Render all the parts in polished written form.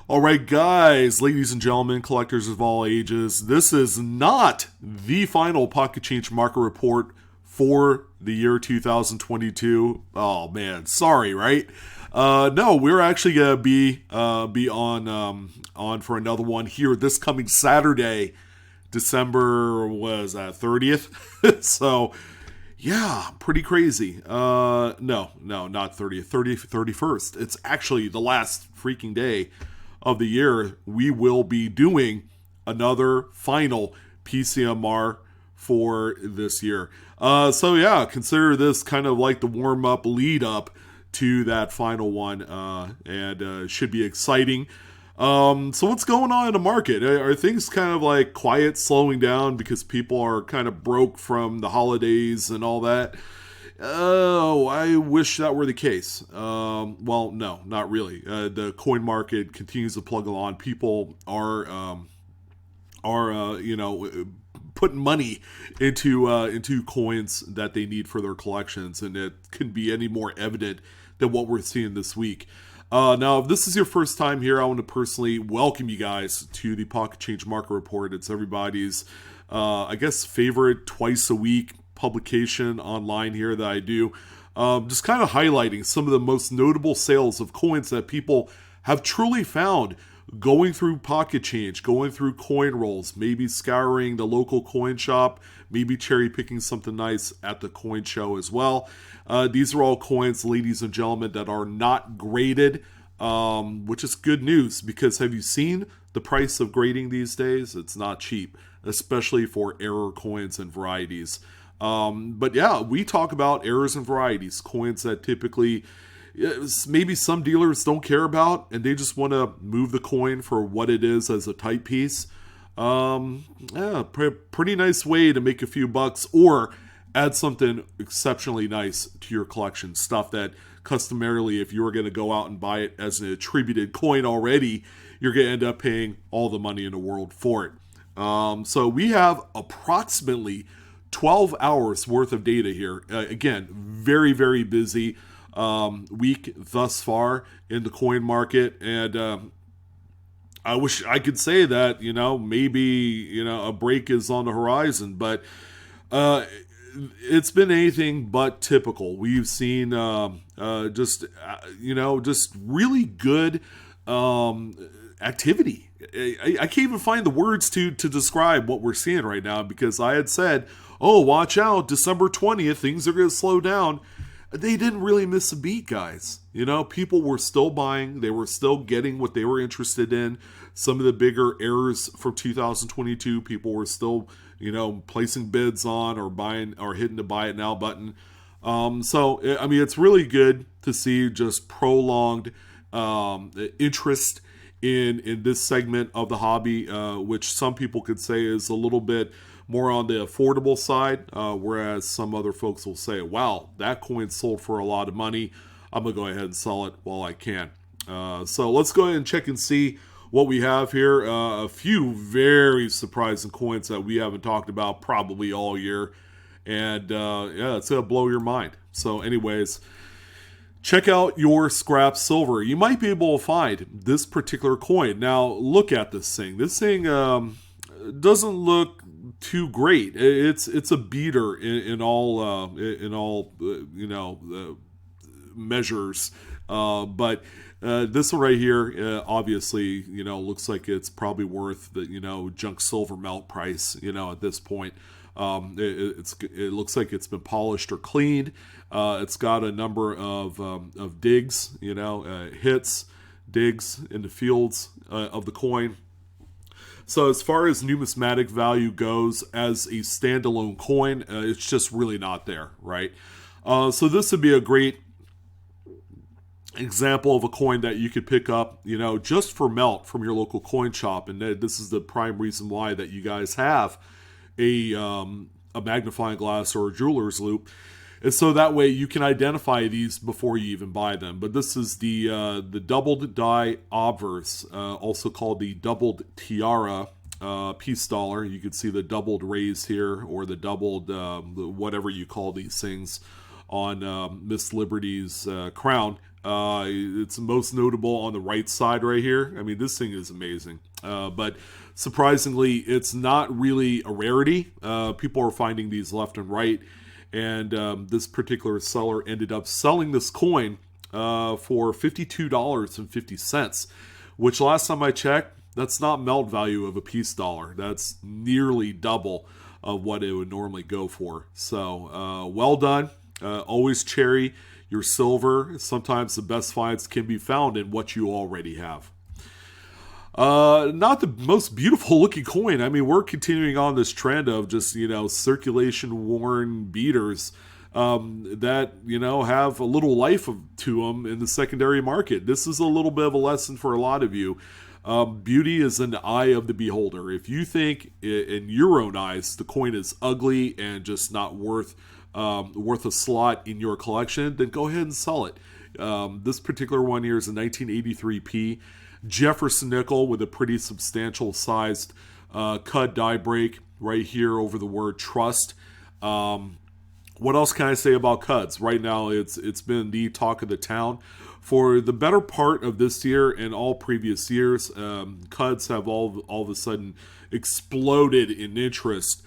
All right, guys, ladies and gentlemen, collectors of all ages, this is not the final Pocket Change market report for the year 2022. Oh man, sorry, right? No, we're actually gonna be on for another one here this coming Saturday, December was that 30th. So yeah, pretty crazy. No, not 30th, 31st. It's actually the last freaking day of the year. We will be doing another final PCMR for this year. So yeah, consider this kind of like the warm up lead up to that final one, and should be exciting. So what's going on in the market? Are things kind of like quiet, slowing down because people are kind of broke from the holidays and all that? Oh, I wish that were the case. Well, no, not really. The coin market continues to plug along. People are putting money into coins that they need for their collections, and it couldn't be any more evident than what we're seeing this week. Now, if this is your first time here, I want to personally welcome you guys to the Pocket Change Market Report. It's everybody's, I guess, favorite twice a week publication online here that I do. Just kind of highlighting some of the most notable sales of coins that people have truly found going through Pocket Change, going through coin rolls, maybe scouring the local coin shop, maybe cherry picking something nice at the coin show as well. These are all coins, ladies and gentlemen, that are not graded, which is good news because have you seen the price of grading these days? It's not cheap, especially for error coins and varieties. But yeah, we talk about errors and varieties, coins that typically maybe some dealers don't care about and they just want to move the coin for what it is as a type piece. Pretty nice way to make a few bucks or add something exceptionally nice to your collection. Stuff that customarily, if you were going to go out and buy it as an attributed coin already, you're going to end up paying all the money in the world for it. So we have approximately 12 hours worth of data here. Again, very, very busy week thus far in the coin market. And I wish I could say that, maybe, a break is on the horizon. But it's been anything but typical. We've seen just really good activity. I can't even find the words to describe what we're seeing right now because I had said, oh, watch out, December 20th, things are going to slow down. They didn't really miss a beat, guys. People were still buying. They were still getting what they were interested in. Some of the bigger errors from 2022, people were still, placing bids on or buying or hitting the buy it now button. So, it's really good to see just prolonged interest in this segment of the hobby, which some people could say is a little bit more on the affordable side, whereas some other folks will say, wow, that coin sold for a lot of money. I'm going to go ahead and sell it while I can. So let's go ahead and check and see what we have here. A few very surprising coins that we haven't talked about probably all year. And it's going to blow your mind. So anyways, check out your scrap silver. You might be able to find this particular coin. Now, look at this thing. This thing doesn't look too great. It's a beater in all measures. But this one right here, obviously, looks like it's probably worth the junk silver melt price. At this point, it looks like it's been polished or cleaned. It's got a number of digs, hits, digs in the fields of the coin. So as far as numismatic value goes as a standalone coin, it's just really not there, right? So this would be a great example of a coin that you could pick up, just for melt from your local coin shop. And this is the prime reason why that you guys have a magnifying glass or a jeweler's loop. And so that way you can identify these before you even buy them. But this is the doubled die obverse, also called the doubled tiara piece dollar. You can see the doubled raise here, or the doubled whatever you call these things on Miss Liberty's crown. It's most notable on the right side right here. I mean, this thing is amazing. But surprisingly, it's not really a rarity. People are finding these left and right. And this particular seller ended up selling this coin for $52.50, which last time I checked, that's not melt value of a peace dollar. That's nearly double of what it would normally go for. So well done. Always cherry your silver. Sometimes the best finds can be found in what you already have. Not the most beautiful looking coin. I mean, we're continuing on this trend of just, circulation worn beaters that, have a little life to them in the secondary market. This is a little bit of a lesson for a lot of you. Beauty is in the eye of the beholder. If you think in your own eyes the coin is ugly and just not worth a slot in your collection, then go ahead and sell it. This particular one here is a 1983p Jefferson nickel with a pretty substantial sized cut die break right here over the word trust. What else can I say about cuds? Right now, it's been the talk of the town. For the better part of this year and all previous years, cuds have all of a sudden exploded in interest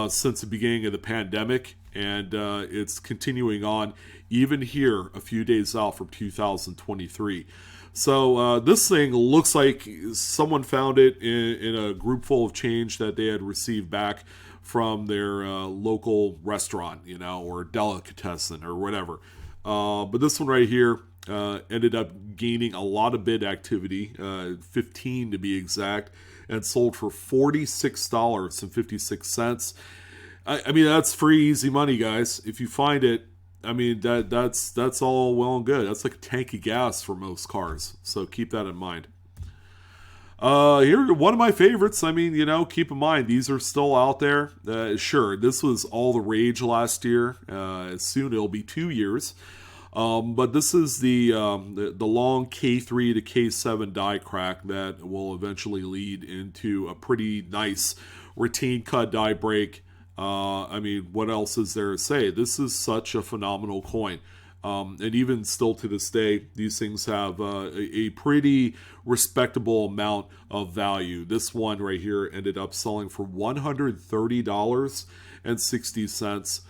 since the beginning of the pandemic, and it's continuing on even here a few days out from 2023. So this thing looks like someone found it in a group full of change that they had received back from their local restaurant, or delicatessen or whatever. But this one right here ended up gaining a lot of bid activity, 15 to be exact, and sold for $46.56. I mean, that's free, easy money, guys. If you find it, I mean, that's all well and good. That's like a tank of gas for most cars. So keep that in mind. Here, one of my favorites. I mean, keep in mind, these are still out there. Sure, this was all the rage last year. Soon it'll be 2 years. But this is the long K3 to K7 die crack that will eventually lead into a pretty nice retained cut die break. I mean, what else is there to say? This is such a phenomenal coin. And even still to this day, these things have a pretty respectable amount of value. This one right here ended up selling for $130.60.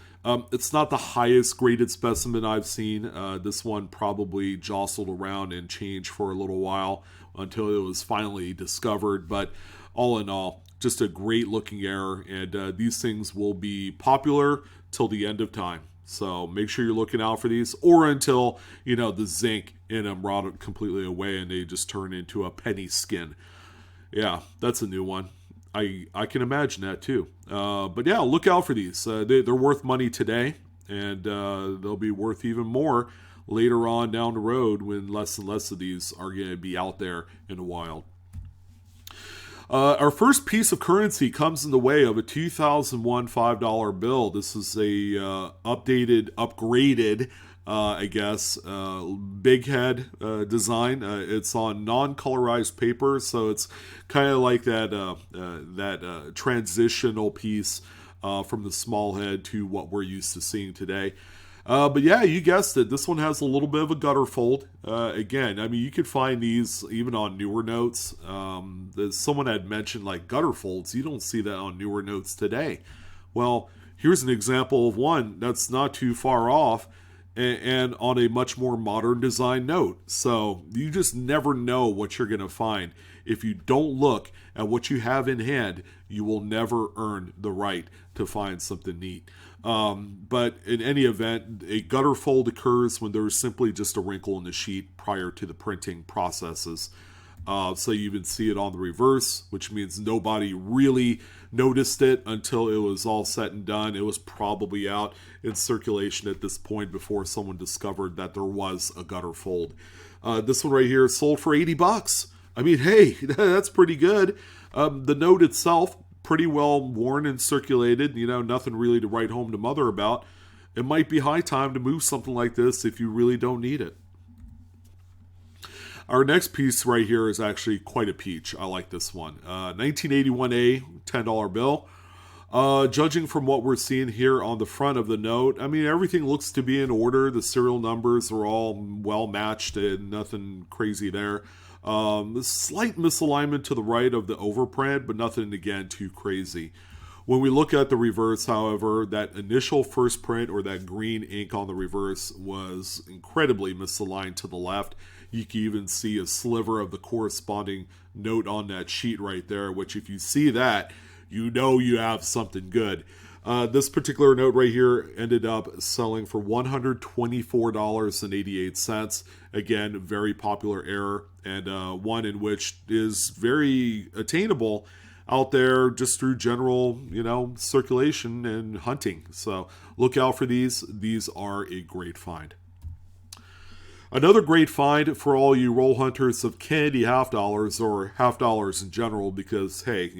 It's not the highest graded specimen I've seen. This one probably jostled around and changed for a little while until it was finally discovered. But all in all, just a great looking error. And these things will be popular till the end of time. So make sure you're looking out for these, or until, the zinc in them rot completely away and they just turn into a penny skin. Yeah, that's a new one. I can imagine that too. But yeah, look out for these. They're worth money today, and they'll be worth even more later on down the road when less and less of these are going to be out there in the wild. Our first piece of currency comes in the way of a 2001 $5 bill. This is a upgraded, big head design. It's on non-colorized paper, so it's kind of like that transitional piece from the small head to what we're used to seeing today. But yeah, you guessed it. This one has a little bit of a gutter fold. Again, I mean, you could find these even on newer notes. Someone had mentioned like gutter folds. You don't see that on newer notes today. Well, here's an example of one that's not too far off and on a much more modern design note. So you just never know what you're going to find. If you don't look at what you have in hand, you will never earn the right to find something neat. But in any event, a gutter fold occurs when there's simply just a wrinkle in the sheet prior to the printing processes. So you even see it on the reverse, which means nobody really noticed it until it was all said and done. It was probably out in circulation at this point before someone discovered that there was a gutter fold. This one right here sold for $80. I mean, hey, that's pretty good. The note itself, pretty well worn and circulated, nothing really to write home to mother about. It might be high time to move something like this if you really don't need it. Our next piece right here is actually quite a peach. I like this one. 1981A $10 bill. Judging from what we're seeing here on the front of the note, I mean, everything looks to be in order. The serial numbers are all well matched and nothing crazy there. Slight misalignment to the right of the overprint, but nothing, again, too crazy. When we look at the reverse, however, that initial first print or that green ink on the reverse was incredibly misaligned to the left. You can even see a sliver of the corresponding note on that sheet right there, which if you see that, you know you have something good. This particular note right here ended up selling for $124.88. Again, very popular error, and one in which is very attainable out there just through general, circulation and hunting. So look out for these. These are a great find. Another great find for all you roll hunters of candy half dollars or half dollars in general, because, hey,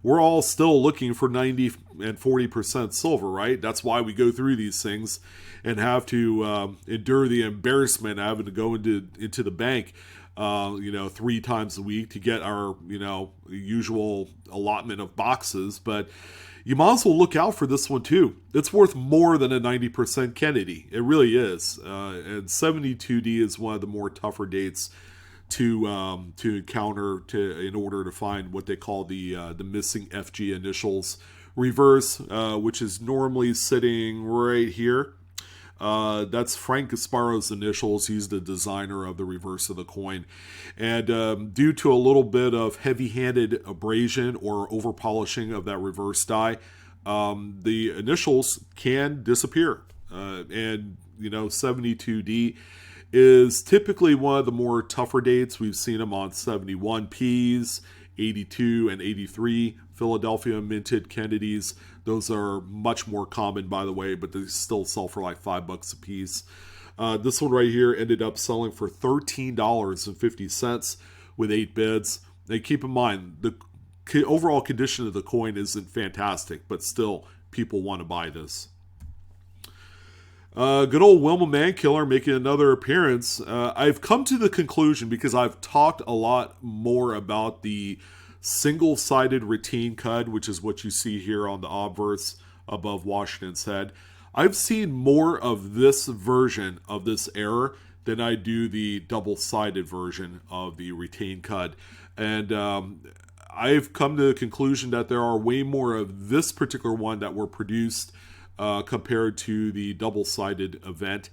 we're all still looking for 90 and 40% silver, right? That's why we go through these things and have to endure the embarrassment of having to go into the bank, 3 times a week to get our, usual allotment of boxes. But you might as well look out for this one too. It's worth more than a 90% Kennedy. It really is. And 72D is one of the more tougher dates to encounter in order to find what they call the missing FG initials reverse, which is normally sitting right here. That's Frank Gasparo's initials. He's the designer of the reverse of the coin. And due to a little bit of heavy-handed abrasion or over-polishing of that reverse die, the initials can disappear. And 72D is typically one of the more tougher dates. We've seen them on 71Ps, 82 and 83 Philadelphia minted Kennedys. Those are much more common, by the way, but they still sell for like $5 a piece. This one right here ended up selling for $13.50 with 8 bids. And keep in mind, the overall condition of the coin isn't fantastic, but still, people want to buy this. Good old Wilma Mankiller making another appearance. I've come to the conclusion, because I've talked a lot more about the single-sided retain cud, which is what you see here on the obverse above Washington's head. I've seen more of this version of this error than I do the double-sided version of the retain cud. And I've come to the conclusion that there are way more of this particular one that were produced compared to the double-sided event.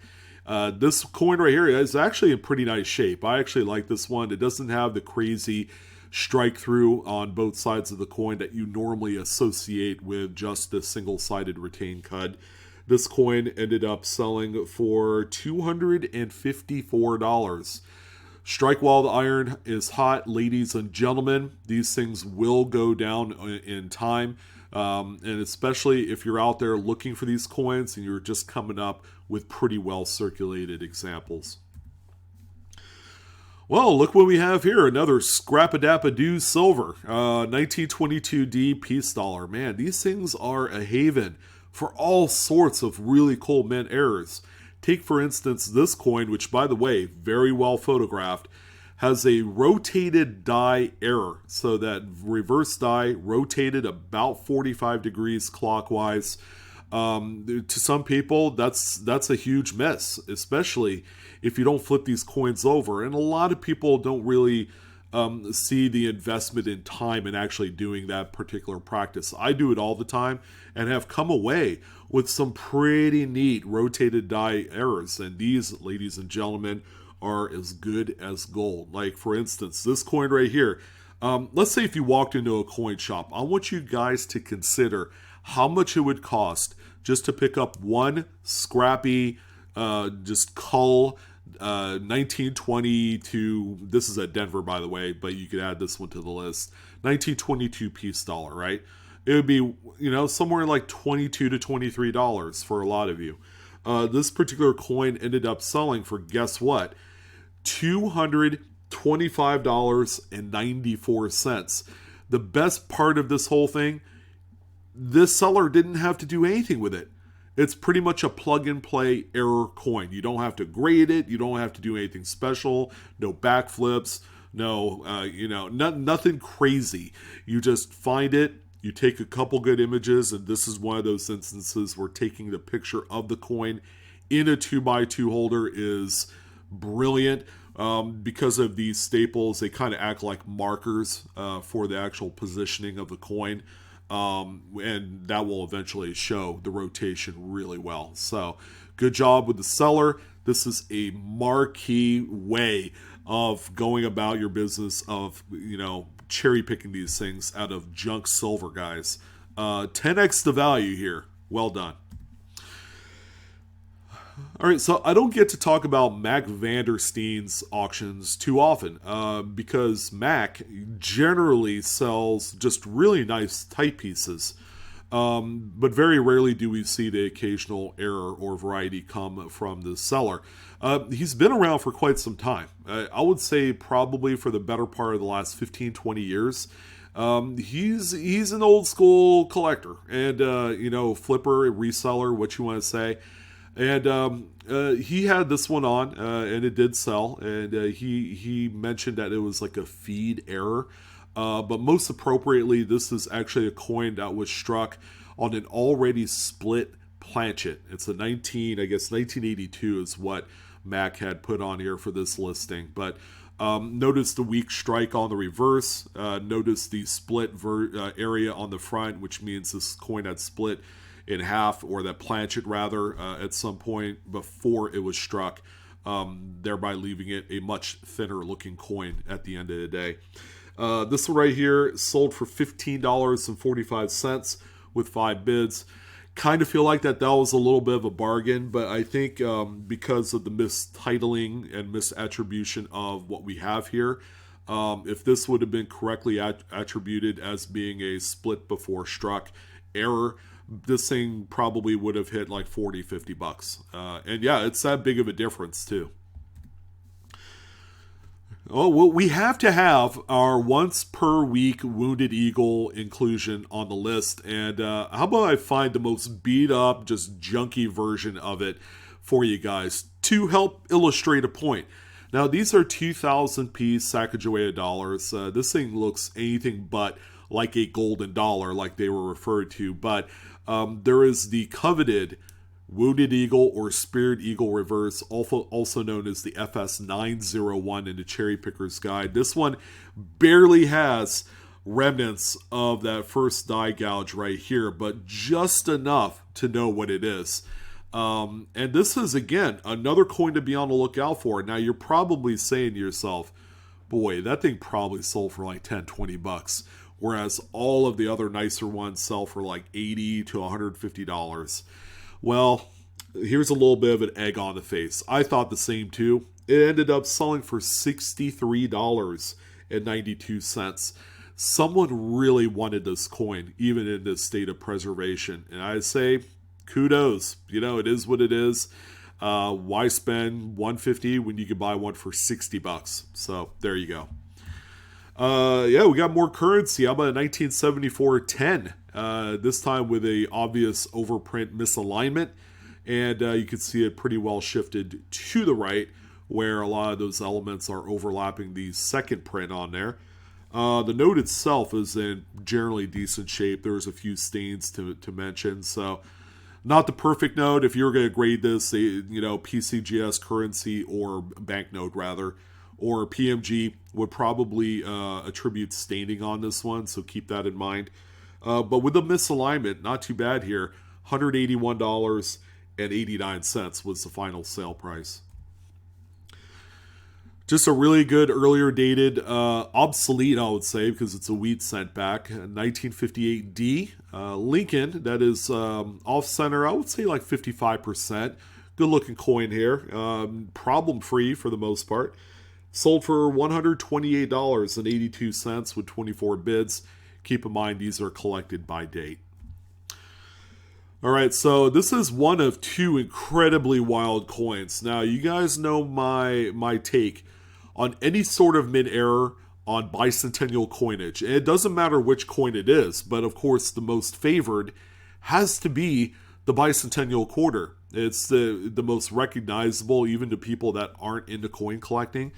This coin right here is actually in pretty nice shape. I actually like this one. It doesn't have the crazy strike through on both sides of the coin that you normally associate with just the single-sided retain cud. This coin ended up selling for $254. Strike while the iron is hot, ladies and gentlemen. These things will go down in time. And especially if you're out there looking for these coins and you're just coming up with pretty well circulated examples. Well, look what we have here. Another Scrap-a-Dap-a-Doo silver. 1922D peace dollar. Man, these things are a haven for all sorts of really cool mint errors. Take, for instance, this coin, which, by the way, very well photographed, has a rotated die error. So that reverse die rotated about 45 degrees clockwise. To some people, that's a huge miss, especially if you don't flip these coins over. And a lot of people don't really see the investment in time in actually doing that particular practice. I do it all the time and have come away with some pretty neat rotated die errors. And these, ladies and gentlemen, are as good as gold. Like, for instance, this coin right here. Let's say if you walked into a coin shop, I want you guys to consider how much it would cost just to pick up one scrappy, just cull 1922, this is at Denver, by the way, but you could add this one to the list, 1922 peace dollar, right? It would be, somewhere like $22 to $23 for a lot of you. This particular coin ended up selling for, guess what? $225.94. The best part of this whole thing, this seller didn't have to do anything with it. It's pretty much a plug-and-play error coin. You don't have to grade it. You don't have to do anything special. No backflips. No, nothing crazy. You just find it. You take a couple good images, and this is one of those instances where taking the picture of the coin in a 2x2 holder is brilliant. Because of these staples, they kind of act like markers for the actual positioning of the coin. And that will eventually show the rotation really well. So good job with the seller. This is a marquee way of going about your business of, cherry picking these things out of junk silver, guys. 10x the value here. Well done. All right, so I don't get to talk about Mac Vandersteen's auctions too often because Mac generally sells just really nice type pieces, but very rarely do we see the occasional error or variety come from the seller. He's been around for quite some time. I would say probably for the better part of the last 15, 20 years. He's an old school collector and, flipper, reseller, what you want to say. And he had this one on, and it did sell. And he mentioned that it was like a feed error. But most appropriately, this is actually a coin that was struck on an already split planchet. It's a 1982 is what Mac had put on here for this listing. But notice the weak strike on the reverse. Notice the split area on the front, which means this coin had split in half, or that planchet rather, at some point before it was struck, thereby leaving it a much thinner looking coin at the end of the day. This one right here sold for $15.45 with 5 bids. Kind of feel like that was a little bit of a bargain, but I think because of the mistitling and misattribution of what we have here, if this would have been correctly attributed as being a split before struck error, this thing probably would have hit like $40-50. And yeah, it's that big of a difference too. Oh, well, we have to have our once per week Wounded Eagle inclusion on the list. And how about I find the most beat up, just junky version of it for you guys to help illustrate a point. Now, these are 2,000 piece Sacagawea dollars. This thing looks anything but like a golden dollar, like they were referred to. But there is the coveted Wounded Eagle or Spirit Eagle Reverse, also known as the FS901 in the Cherry Picker's Guide. This one barely has remnants of that first die gouge right here, but just enough to know what it is. And this is, again, another coin to be on the lookout for. Now, you're probably saying to yourself, boy, that thing probably sold for like $10-20, whereas all of the other nicer ones sell for like $80 to $150. Well, here's a little bit of an egg on the face. I thought the same too. It ended up selling for $63.92. Someone really wanted this coin, even in this state of preservation. And I say, kudos. It is what it is. Why spend $150 when you could buy one for $60? So there you go. Yeah, we got more currency. How about a 1974 10? This time with a obvious overprint misalignment, and you can see it pretty well shifted to the right, where a lot of those elements are overlapping the second print on there. The note itself is in generally decent shape. There's a few stains to mention, so not the perfect note. If you were going to grade this, PCGS currency or banknote rather, or PMG would probably attribute staining on this one, so keep that in mind. But with the misalignment, not too bad here. $181.89 was the final sale price. Just a really good earlier dated, obsolete, I would say, because it's a wheat cent back, 1958D Lincoln. That is off center, I would say like 55%. Good looking coin here. Problem free for the most part. Sold for $128.82 with 24 bids. Keep in mind, these are collected by date. All right, so this is one of two incredibly wild coins. Now, you guys know my take on any sort of mid-error on bicentennial coinage. And it doesn't matter which coin it is, but of course, the most favored has to be the bicentennial quarter. It's the most recognizable, even to people that aren't into coin collecting.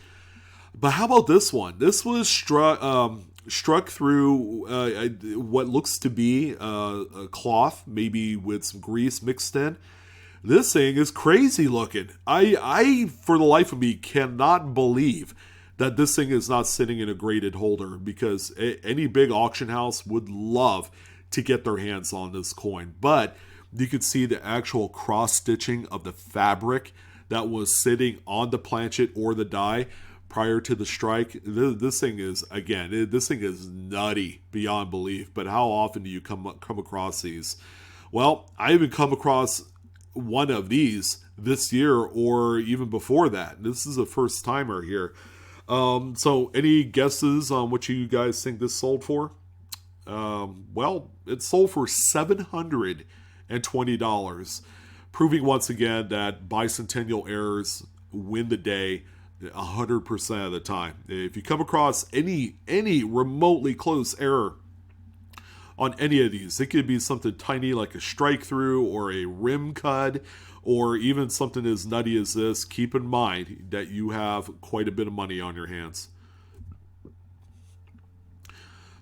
But how about this one? This was struck through what looks to be a cloth, maybe with some grease mixed in. This thing is crazy looking. I, for the life of me, cannot believe that this thing is not sitting in a graded holder, because any big auction house would love to get their hands on this coin. But you could see the actual cross-stitching of the fabric that was sitting on the planchet or the die prior to the strike. This thing is, again, this thing is nutty beyond belief. But how often do you come across these? Well, I even come across one of these this year or even before that. This is a first timer here. So any guesses on what you guys think this sold for? Well, it sold for $720, proving once again that Bicentennial errors win the day 100% of the time. If you come across any remotely close error on any of these, it could be something tiny like a strike through or a rim cut, or even something as nutty as this, keep in mind that you have quite a bit of money on your hands.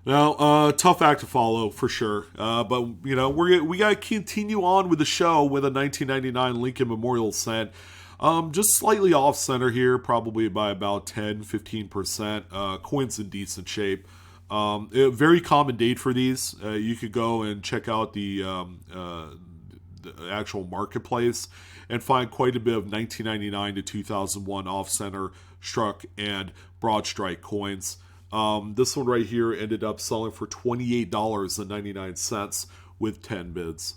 Now, tough act to follow for sure, but we got to continue on with the show with a 1999 Lincoln Memorial set. Just slightly off center here, probably by about 10-15%. Coin's in decent shape. A very common date for these. You could go and check out the actual marketplace and find quite a bit of 1999 to 2001 off-center struck and broad strike coins. This one right here ended up selling for $28.99 with 10 bids.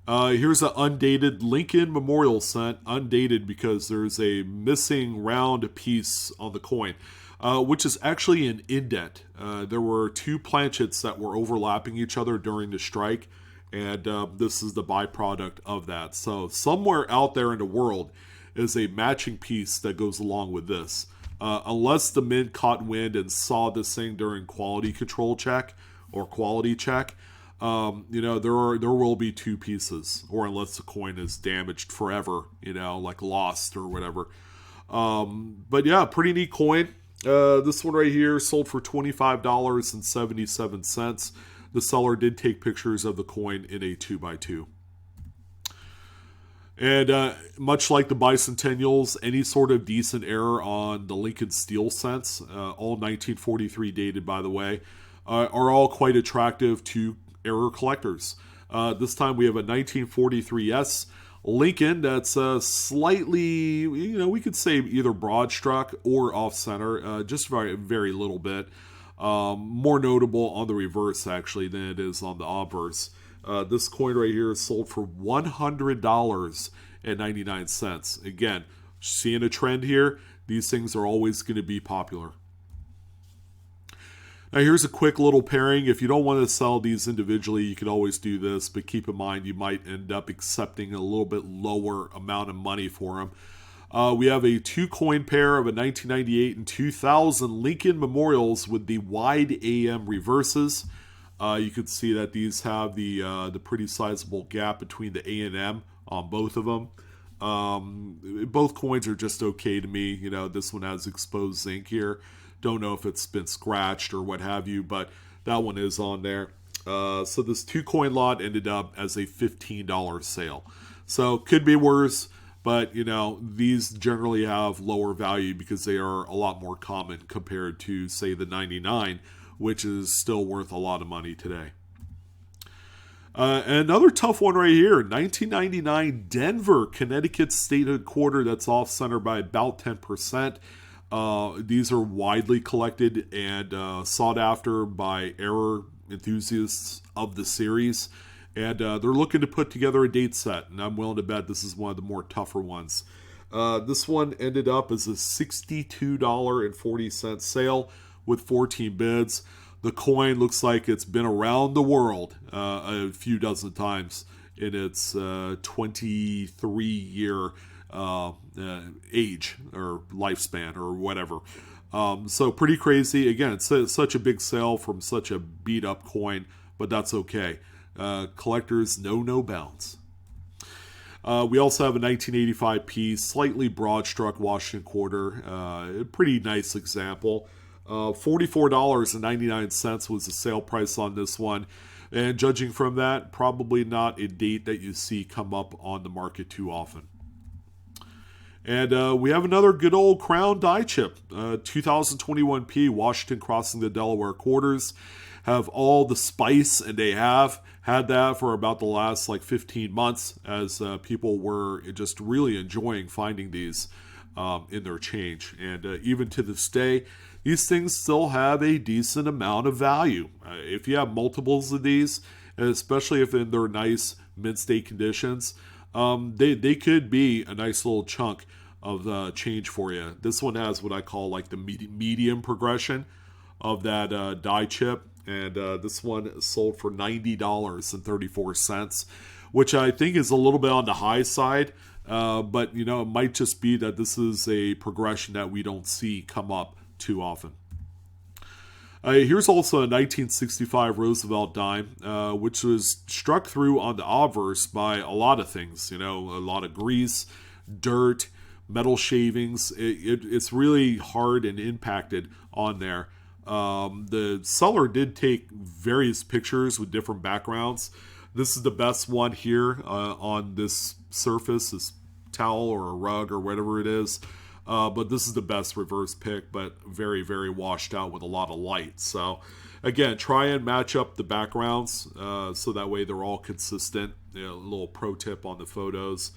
Here's an undated Lincoln Memorial set, undated because there's a missing round piece on the coin, which is actually an indent. There were two planchets that were overlapping each other during the strike, and this is the byproduct of that. So somewhere out there in the world is a matching piece that goes along with this. Unless the mint caught wind and saw this thing during quality control check or quality check, there will be two pieces, or unless the coin is damaged forever, like lost or whatever. But yeah, pretty neat coin. This one right here sold for $25.77. The seller did take pictures of the coin in a 2x2. And much like the Bicentennials, any sort of decent error on the Lincoln Steel cents, all 1943 dated by the way, are all quite attractive to error collectors. This time we have a 1943S Lincoln that's slightly, we could say either broad struck or off center, just very, very little bit. More notable on the reverse actually than it is on the obverse. This coin right here is sold for $100.99. Again, seeing a trend here, these things are always going to be popular. Now here's a quick little pairing. If you don't want to sell these individually, you can always do this, but keep in mind you might end up accepting a little bit lower amount of money for them. We have a two coin pair of a 1998 and 2000 Lincoln Memorials with the wide AM reverses. You can see that these have the pretty sizable gap between the A and M on both of them. Both coins are just okay to me. This one has exposed zinc here. Don't know if it's been scratched or what have you, but that one is on there. So this two coin lot ended up as a $15 sale. So could be worse, but these generally have lower value because they are a lot more common compared to, say, the 99, which is still worth a lot of money today. Another tough one right here, 1999 Denver, Connecticut state headquarters, that's off center by about 10%. These are widely collected and sought after by error enthusiasts of the series. And they're looking to put together a date set, and I'm willing to bet this is one of the more tougher ones. This one ended up as a $62.40 sale with 14 bids. The coin looks like it's been around the world a few dozen times in its 23-year age or lifespan or whatever. So pretty crazy. Again, it's such a big sale from such a beat-up coin, but that's okay. Collectors know no bounds. We also have a 1985 piece, slightly broad-struck Washington quarter. A pretty nice example. $44.99 was the sale price on this one. And judging from that, probably not a date that you see come up on the market too often. And we have another good old Crown die chip, 2021P, Washington crossing the Delaware quarters. Have all the spice, and they have had that for about the last 15 months as people were just really enjoying finding these in their change. And even to this day, these things still have a decent amount of value. If you have multiples of these, and especially if in their nice mid-state conditions, they could be a nice little chunk of change for you. This one has what I call the medium progression of that die chip. And this one sold for $90.34, which I think is a little bit on the high side. But, it might just be that this is a progression that we don't see come up too often. Here's also a 1965 Roosevelt dime, which was struck through on the obverse by a lot of things. A lot of grease, dirt, metal shavings. It's really hard and impacted on there. The seller did take various pictures with different backgrounds. This is the best one here on this surface, this towel or a rug or whatever it is. But this is the best reverse pick, but very, very washed out with a lot of light. So, again, try and match up the backgrounds so that way they're all consistent. A little pro tip on the photos.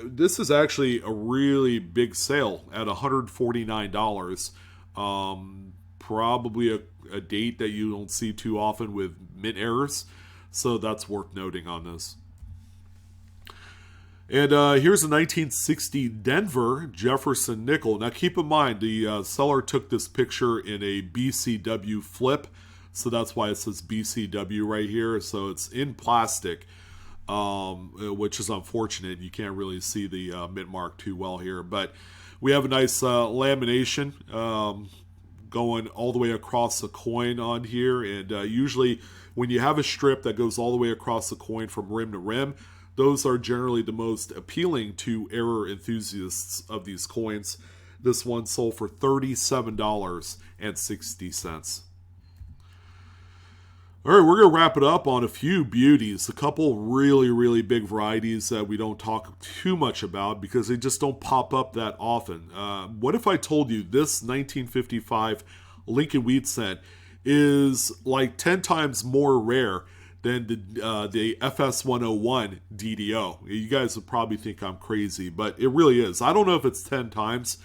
This is actually a really big sale at $149. Probably a date that you don't see too often with mint errors. So that's worth noting on this. And here's a 1960 Denver Jefferson nickel. Now keep in mind, the seller took this picture in a BCW flip. So that's why it says BCW right here. So it's in plastic, which is unfortunate. You can't really see the mint mark too well here. But we have a nice lamination going all the way across the coin on here. And usually when you have a strip that goes all the way across the coin from rim to rim, those are generally the most appealing to error enthusiasts of these coins. This one sold for $37.60. All right, we're going to wrap it up on a few beauties. A couple really, really big varieties that we don't talk too much about because they just don't pop up that often. What if I told you this 1955 Lincoln Wheat Cent is 10 times more rare than the FS101 DDO? You guys would probably think I'm crazy, but it really is. I don't know if it's 10 times,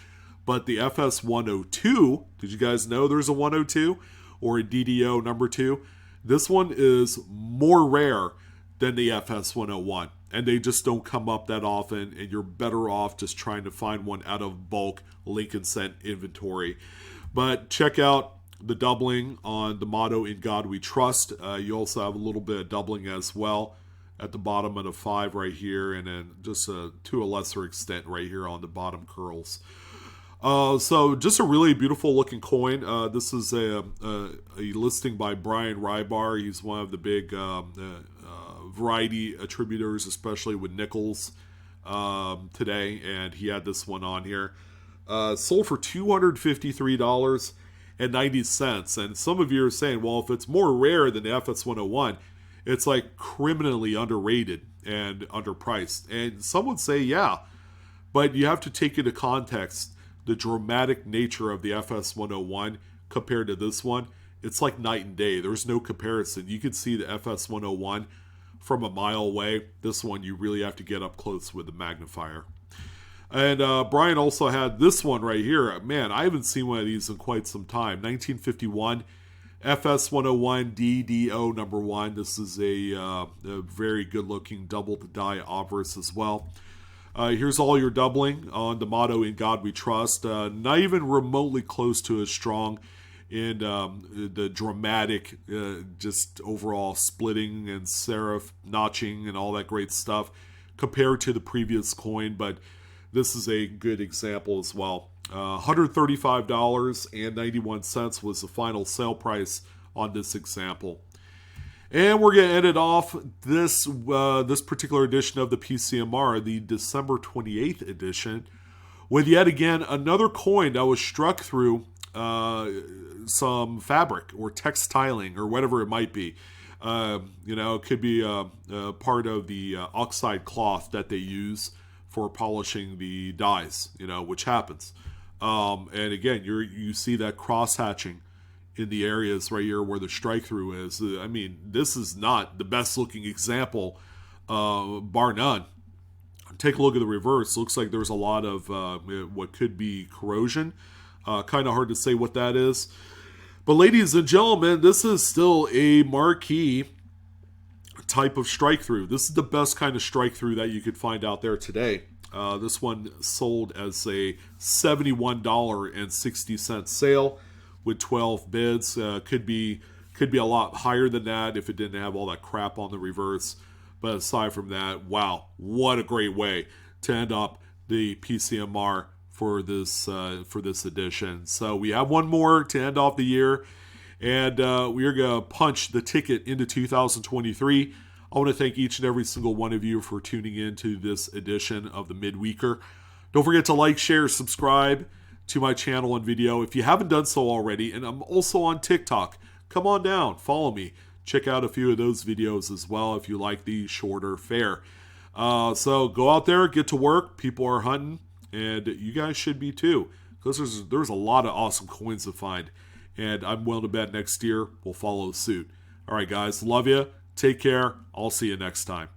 but the FS102, did you guys know there's a 102 or a DDO number 2? This one is more rare than the FS101, and they just don't come up that often, and you're better off just trying to find one out of bulk Lincoln Cent inventory. But check out the doubling on the motto "In God We Trust." You also have a little bit of doubling as well at the bottom of the 5 right here, and then just to a lesser extent right here on the bottom curls. So just a really beautiful looking coin. This is a listing by Brian Rybar. He's one of the big variety attributors, especially with nickels today, and he had this one on here. Sold for $253.90. And some of you are saying, well, if it's more rare than the FS101, it's criminally underrated and underpriced. And some would say, yeah, but you have to take into context the dramatic nature of the FS101 compared to this one. It's like night and day. There's no comparison. You can see the FS101 from a mile away. This one, you really have to get up close with the magnifier. And Brian also had this one right here. Man, I haven't seen one of these in quite some time. 1951 FS101 DDO number 1. This is a very good-looking double-die obverse as well. Here's all your doubling on the motto "In God We Trust." Not even remotely close to as strong in the dramatic, just overall splitting and serif notching and all that great stuff compared to the previous coin, but this is a good example as well. $135.91 was the final sale price on this example. And we're going to end it off this particular edition of the PCMR, the December 28th edition, with yet again another coin that was struck through some fabric or textiling or whatever it might be. It could be part of the oxide cloth that they use for polishing the dies, which happens. And again, you see that cross hatching in the areas right here where the strike through is. I mean, this is not the best looking example, bar none. Take a look at the reverse. Looks like there's a lot of what could be corrosion. Kind of hard to say what that is. But ladies and gentlemen, this is still a marquee type of strike through. This is the best kind of strike through that you could find out there today. This one sold as a $71.60 sale with 12 bids. Could be a lot higher than that if it didn't have all that crap on the reverse. But aside from that, wow, what a great way to end up the PCMR for this edition. So we have one more to end off the year, and we are going to punch the ticket into 2023. I want to thank each and every single one of you for tuning in to this edition of the Midweeker. Don't forget to like, share, subscribe to my channel and video if you haven't done so already. And I'm also on TikTok. Come on down, follow me. Check out a few of those videos as well if you like the shorter fare. So go out there, get to work. People are hunting, and you guys should be too, because there's a lot of awesome coins to find. And I'm willing to bet next year we'll follow suit. All right, guys, love you. Take care. I'll see you next time.